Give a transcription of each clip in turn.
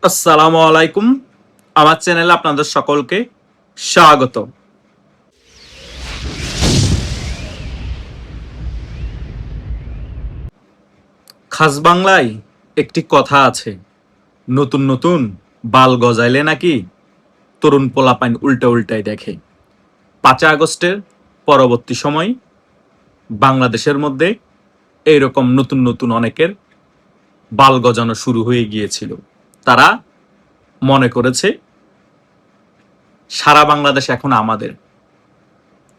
আসসালামু আলাইকুম। আমার চ্যানেলে আপনাদের সকলকে স্বাগত। খাস বাংলায় একটি কথা আছে, নতুন নতুন বাল গজাইলে নাকি তরুণ পোলাপাইন উল্টা উল্টাই দেখে। 5 আগস্টের পরবর্তী সময় বাংলাদেশের মধ্যে এইরকম নতুন নতুন অনেকের বাল গজানো শুরু হয়ে গিয়েছিল। তারা মনে করেছে সারা বাংলাদেশ এখন আমাদের,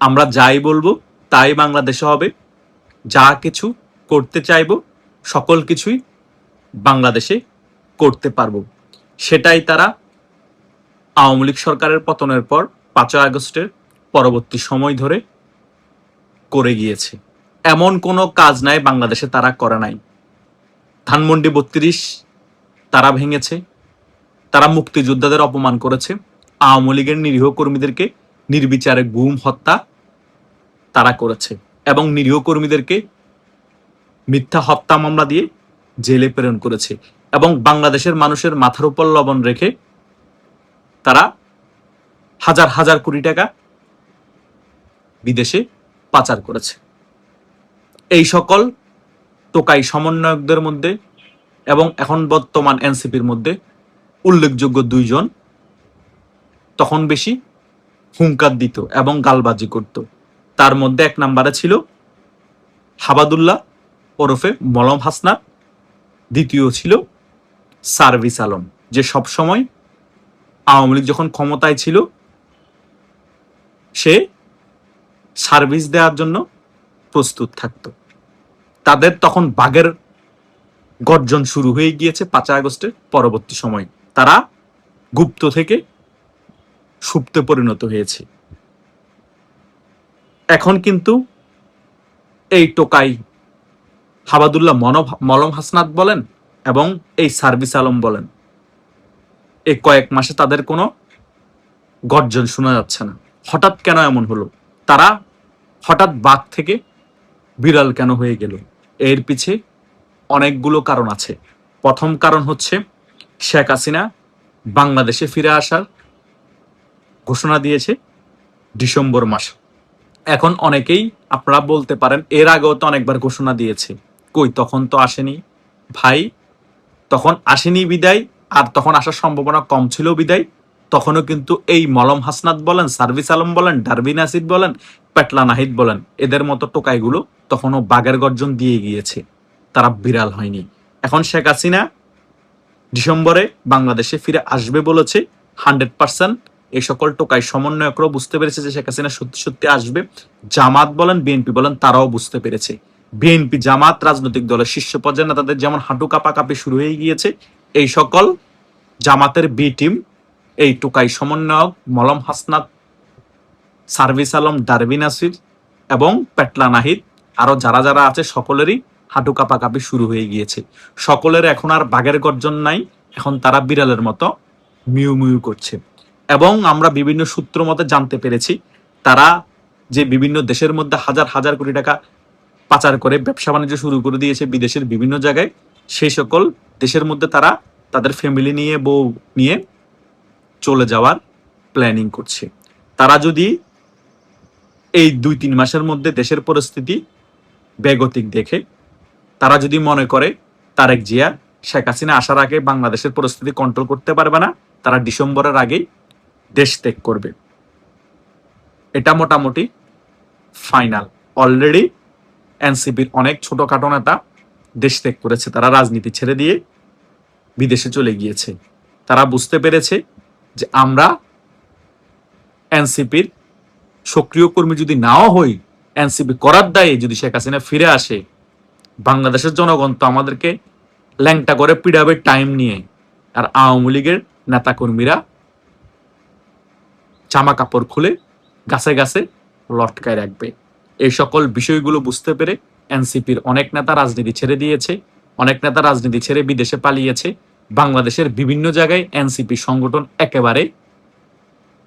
আমরা যাই বলবো তাই বাংলাদেশে হবে, যা কিছু করতে চাইবো সকল কিছুই বাংলাদেশে করতে পারবো। সেটাই তারা আওয়ামী লীগ সরকারের পতনের পর 5 আগস্টের পরবর্তী সময় ধরে করে গিয়েছে। এমন কোনো কাজ নাই বাংলাদেশে তারা করে নাই। ধানমন্ডি 32 তারা ভেঙেছে, তারা মুক্তিযোদ্ধাদের অপমান করেছে, আওয়ামী লীগের নিরীহ কর্মীদেরকে নির্বিচারে গুম হত্যা তারা করেছে এবং নিরীহ কর্মীদেরকে মিথ্যা হত্যা মামলা দিয়ে জেলে প্রেরণ করেছে এবং বাংলাদেশের মানুষের মাথার উপর লবণ রেখে তারা হাজার হাজার কোটি টাকা বিদেশে পাচার করেছে। এই সকল টোকাই সমন্বয়কদের মধ্যে এবং এখন বর্তমান এনসিপির মধ্যে উল্লেখযোগ্য দুইজন তখন বেশি হুঙ্কার দিত এবং গালবাজি করত। তার মধ্যে 1 নম্বরে ছিল হাবাদুল্লাহ ওরফে মলম হাসনাত, দ্বিতীয় ছিল সার্ভিস আলম, যে সবসময় আওয়ামী লীগ যখন ক্ষমতায় ছিল সে সার্ভিস দেওয়ার জন্য প্রস্তুত থাকত। তাদের তখন বাঘের গর্জন শুরু হয়ে গিয়েছে 5 আগস্টের পরবর্তী সময়। তারা গুপ্ত থেকে সুপ্তে পরিণত হয়েছে। এখন কিন্তু এই টোকাই হাবাদুল্লাহ মলম হাসনাত বলেন এবং এই সার্ভিস আলম বলেন, এই কয়েক মাসে তাদের কোনো গর্জন শোনা যাচ্ছে না। হঠাৎ কেন এমন হলো? তারা হঠাৎ বাঘ থেকে বিড়াল কেন হয়ে গেল? এর পিছে অনেকগুলো কারণ আছে। প্রথম কারণ হচ্ছে শেখ হাসিনা বাংলাদেশে ফিরে আসার ঘোষণা দিয়েছে ডিসেম্বর মাসে। এখন অনেকেই আপনারা বলতে পারেন এর আগেও তো অনেকবার ঘোষণা দিয়েছে, কই তখন তো আসেনি ভাই। তখন আসেনি বিদায়, আর তখন আসার সম্ভাবনা কম ছিল বিদায়। তখনও কিন্তু এই মলম হাসনাত বলেন, সার্ভিস আলম বলেন, ডারবিন আসিদ বলেন, পেটলা নাহিদ বলেন, এদের মতো টোকাইগুলো তখনও বাঘের গর্জন দিয়ে গিয়েছে, তারা বিড়াল হয়নি। এখন শেখ হাসিনা ডিসেম্বরে বাংলাদেশে ফিরে আসবে বলেছে 100%। এই সকল টোকাই সমন্বয়করাও বুঝতে পেরেছে যে শেখ হাসিনা সত্যি সত্যি আসবে। জামাত বলেন, বিএনপি বলেন, তারাও বুঝতে পেরেছে। বিএনপি জামাত রাজনৈতিক দলের শীর্ষ পর্যায়ের নেতাদের যেমন হাঁটু কাঁপাকাঁপি শুরু হয়ে গিয়েছে, এই সকল জামাতের বি টিম, এই টোকাই সমন্বয়ক মলম হাসনাত, সার্ভিস আলম, ডারবিন আসির এবং পেটলা নাহিদ, আরো যারা যারা আছে সকলেরই হাঁটু কাঁপাকাঁপি শুরু হয়ে গিয়েছে। সকলের এখন আর বাঘের গর্জন নাই, এখন তারা বিড়ালের মতো মিউ মিউ করছে। এবং আমরা বিভিন্ন সূত্র মতে জানতে পেরেছি তারা যে বিভিন্ন দেশের মধ্যে হাজার হাজার কোটি টাকা পাচার করে ব্যবসা বাণিজ্য শুরু করে দিয়েছে বিদেশের বিভিন্ন জায়গায়, সেই সকল দেশের মধ্যে তারা তাদের ফ্যামিলি নিয়ে, বউ নিয়ে চলে যাওয়ার প্ল্যানিং করছে। তারা যদি এই 2-3 মাসের মধ্যে দেশের পরিস্থিতি বেগতিক দেখে, তারা যদি মনে করে তারেক জিয়া শেখ হাসিনা আসার আগে বাংলাদেশের পরিস্থিতি কন্ট্রোল করতে পারবে না, তারা ডিসেম্বরের আগেই দেশ ত্যাগ করবে। এটা মোটামুটি ফাইনাল। অলরেডি এনসিপির অনেক ছোটখাটো নেতা দেশ ত্যাগ করেছে, তারা রাজনীতি ছেড়ে দিয়ে বিদেশে চলে গিয়েছে। তারা বুঝতে পেরেছে যে আমরা এনসিপির সক্রিয় কর্মী যদি নাও হই, এনসিপি করার দায়ে যদি শেখ হাসিনা ফিরে আসে, বাংলাদেশের জনগণ তো আমাদেরকে ল্যাংটা করে পিড়াবে টাইম নিয়ে, আর আওয়ামী লীগের নেতা কর্মীরা জামা কাপড় খুলে গাছে গাছে লটকায় রাখবে। এই সকল বিষয়গুলো বুঝতে পেরে এনসিপির অনেক নেতা রাজনীতি ছেড়ে দিয়েছে, অনেক নেতা রাজনীতি ছেড়ে বিদেশে পালিয়েছে। বাংলাদেশের বিভিন্ন জায়গায় এনসিপি সংগঠন একেবারে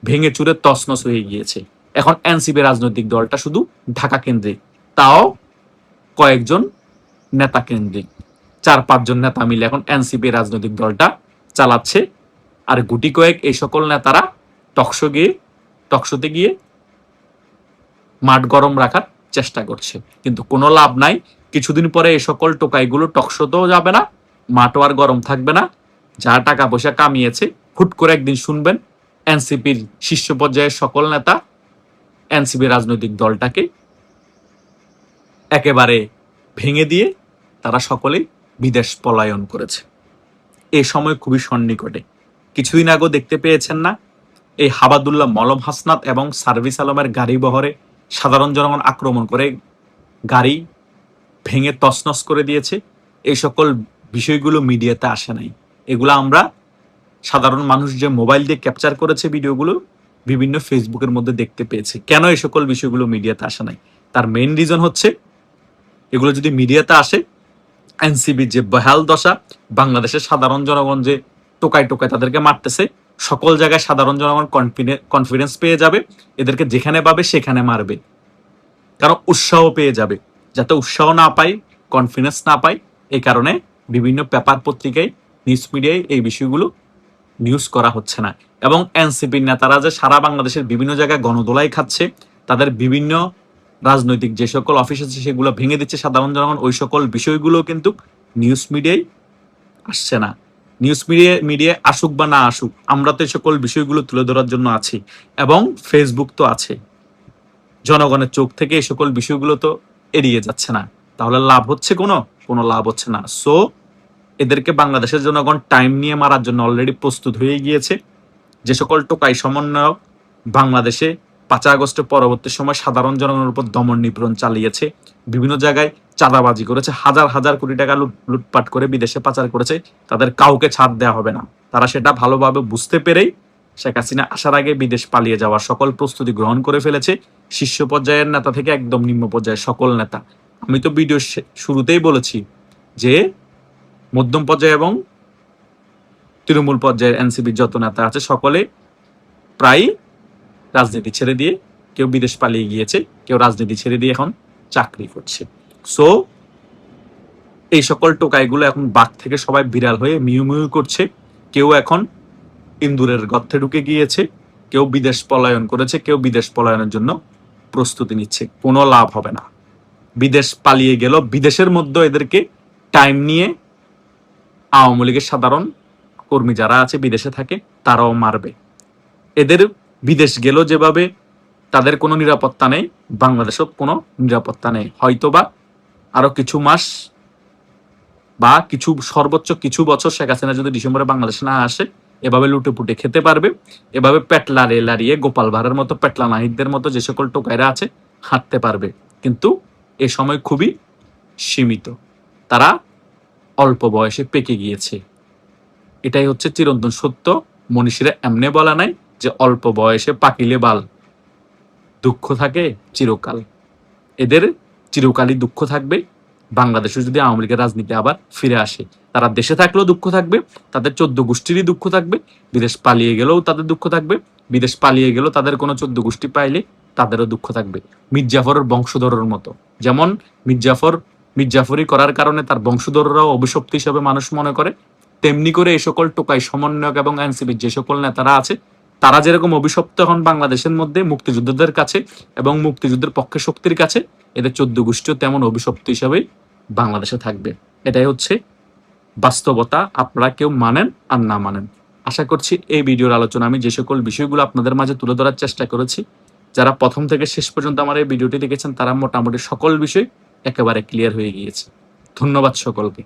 ভেঙে চুরে তছনছ হয়ে গিয়েছে। এখন এনসিপি রাজনৈতিক দলটা শুধু ঢাকা কেন্দ্রিক, তাও কয়েকজন নেতা কেন্দ্রিক, 4-5 জন নেতা মিলে এখন এনসিপি রাজনৈতিক দলটা চালাচ্ছে, আর গুটি কয়েক এই সকল নেতারা টকশোতে গিয়ে মাঠ গরম রাখার চেষ্টা করছে, কিন্তু কোনো লাভ নাই। কিছুদিন পরে এই সকল টোকাইগুলো টকশোতেও যাবে না, মাঠও আর গরম থাকবে না। যা টাকা পয়সা কামিয়েছে, হুট করে একদিন শুনবেন এনসিপির শীর্ষ পর্যায়ের সকল নেতা এনসিপি রাজনৈতিক দলটাকে একেবারে ভেঙে দিয়ে তারা সকলেই বিদেশ পলায়ন করেছে। এই সময় খুবই সন্নিকটে। কিছুদিন আগেও দেখতে পেয়েছেন না, এই হাবাদুল্লাহ মলম হাসনাত এবং সার্ভিস আলমের গাড়ি বহরে সাধারণ জনগণ আক্রমণ করে গাড়ি ভেঙে তছনছ করে দিয়েছে। এই সকল বিষয়গুলো মিডিয়াতে আসে নাই। এগুলো আমরা সাধারণ মানুষ যে মোবাইল দিয়ে ক্যাপচার করেছে ভিডিওগুলো বিভিন্ন ফেসবুকের মধ্যে দেখতে পেয়েছে। কেন এই সকল বিষয়গুলো মিডিয়াতে আসে নাই? তার মেইন রিজন হচ্ছে, এগুলো যদি মিডিয়াতে আসে, এনসিবির যে বেহাল দশা, বাংলাদেশের সাধারণ জনগণ যে টোকায় তাদেরকে মারতেছে, সকল জায়গায় সাধারণ জনগণ কনফিডেন্স পেয়ে যাবে, এদেরকে যেখানে পাবে সেখানে মারবে, কারণ উৎসাহ পেয়ে যাবে। যাতে উৎসাহ না পাই, কনফিডেন্স না পাই, এই কারণে বিভিন্ন পেপার পত্রিকায়, নিউজ মিডিয়ায় এই বিষয়গুলো নিউজ করা হচ্ছে না। এবং এনসিপির নেতারা যে সারা বাংলাদেশের বিভিন্ন জায়গায় গণদোলাই খাচ্ছে, তাদের বিভিন্ন রাজনৈতিক যে সকল অফিস আছে সেগুলো ভেঙে দিচ্ছে সাধারণ জনগণ, ওই সকল বিষয়গুলো কিন্তু নিউজ মিডিয়ায় আসছে না। নিউজ মিডিয়ায় আসুক বা না আসুক, আমরা তো এই সকল বিষয়গুলো তুলে ধরার জন্য আছি, এবং ফেসবুক তো আছে। জনগণের চোখ থেকে এই সকল বিষয়গুলো তো এড়িয়ে যাচ্ছে না, তাহলে লাভ হচ্ছে কোনো লাভ হচ্ছে না। সো এদেরকে বাংলাদেশের জনগণ টাইম নিয়ে মারার জন্য অলরেডি প্রস্তুত হয়ে গিয়েছে। যে সকল টোকাই সমন্বয়ক বাংলাদেশে 5 আগস্টের পরবর্তী সময় সাধারণ জনগণের উপর দমন নিপীড়ন চালিয়েছে, বিভিন্ন জায়গায় চাঁদাবাজি করেছে, হাজার কোটি টাকা লুটপাট করে বিদেশে পাচার করেছে, তাদের কাউকে ছাড় দেওয়া হবে না। তারা সেটা ভালোভাবে বুঝতে পেরেই শেখ হাসিনা আসার আগে বিদেশ পালিয়ে যাওয়ার সকল প্রস্তুতি গ্রহণ করে ফেলেছে, শীর্ষ পর্যায়ের নেতা থেকে একদম নিম্ন পর্যায়ের সকল নেতা। আমি তো ভিডিও শুরুতেই বলেছি যে মধ্যম পর্যায়ে এবং তৃণমূল পর্যায়ের এনসিপির যত নেতা আছে সকলে প্রায় রাজনীতি ছেড়ে দিয়ে, কেউ বিদেশ পালিয়ে গিয়েছে, কেউ রাজনীতি ছেড়ে দিয়ে এখন চাকরি করছে। সো এই সকল টোকাইগুলো এখন বাঘ থেকে সবাই বিড়াল হয়ে মিউ মিউ করছে। কেউ এখন ইন্দুরের গর্তে ঢুকে গিয়েছে, কেউ বিদেশ পলায়ন করেছে, কেউ বিদেশ পলায়নের জন্য প্রস্তুতি নিচ্ছে। কোনো লাভ হবে না। বিদেশ পালিয়ে গেল, বিদেশের মধ্যে এদেরকে টাইম নিয়ে আওয়ামী লীগের সাধারণ কর্মী যারা আছে বিদেশে থাকে তারাও মারবে। এদের বিদেশ গেল যেভাবে, তাদের কোনো নিরাপত্তা নেই, বাংলাদেশও কোনো নিরাপত্তা নেই। হয়তোবা আরো কিছু মাস বা সর্বোচ্চ কিছু বছর শেখ হাসিনা যদি ডিসেম্বরে বাংলাদেশে না আসে, এভাবে লুটেপুটে খেতে পারবে, এভাবে পেটলা লাড়িয়ে গোপাল ভাড়ের মতো, পেটলা নাহিদদের মতো যে সকল টোকাইরা আছে হাঁটতে পারবে। কিন্তু এ সময় খুবই সীমিত, তারা অল্প বয়সে পেকে গিয়েছে। এটাই হচ্ছে চিরন্তন সত্য। মনীষীরা এমনি বলা নাই যে অল্প বয়সে পাকিলে বাল, দুঃখ থাকে চিরকাল। এদের চিরকালই দুঃখ থাকবে। বাংলাদেশে যদি আওয়ামী লীগের রাজনীতি আবার ফিরে আসে, তারা দেশে থাকলেও দুঃখ থাকবে, তাদের 14 গোষ্ঠীরই দুঃখ থাকবে, বিদেশ পালিয়ে গেলেও তাদের দুঃখ থাকবে, বিদেশ পালিয়ে গেলেও তাদের কোনো 14 গোষ্ঠী পাইলে তাদেরও দুঃখ থাকবে। মির্জাফরের বংশধরের মতো, যেমন মির্জাফরি করার কারণে তার বংশধররাও অভিশপ্ত হিসেবে মানুষ মনে করে, তেমনি করে এই সকল টোকাই সমন্বয়ক এবং এনসিপির যে সকল নেতারা আছে তারা যেরকম অভিশপ্ত এখন বাংলাদেশের মধ্যে মুক্তিযোদ্ধাদের কাছে এবং মুক্তিযুদ্ধের পক্ষে শক্তির কাছে, এদের 14 গোষ্ঠীও তেমন অভিশপ্ত হিসাবে বাংলাদেশে থাকবে। এটাই হচ্ছে বাস্তবতা, আপনারা কেউ মানেন আর না মানেন। আশা করছি এই ভিডিওর আলোচনা আমি যে সকল বিষয়গুলো আপনাদের মাঝে তুলে ধরার চেষ্টা করেছি, যারা প্রথম থেকে শেষ পর্যন্ত আমার এই ভিডিওটি দেখেছেন তারা মোটামুটি সকল বিষয় একেবারে ক্লিয়ার হয়ে গিয়েছে। ধন্যবাদ সকলকে।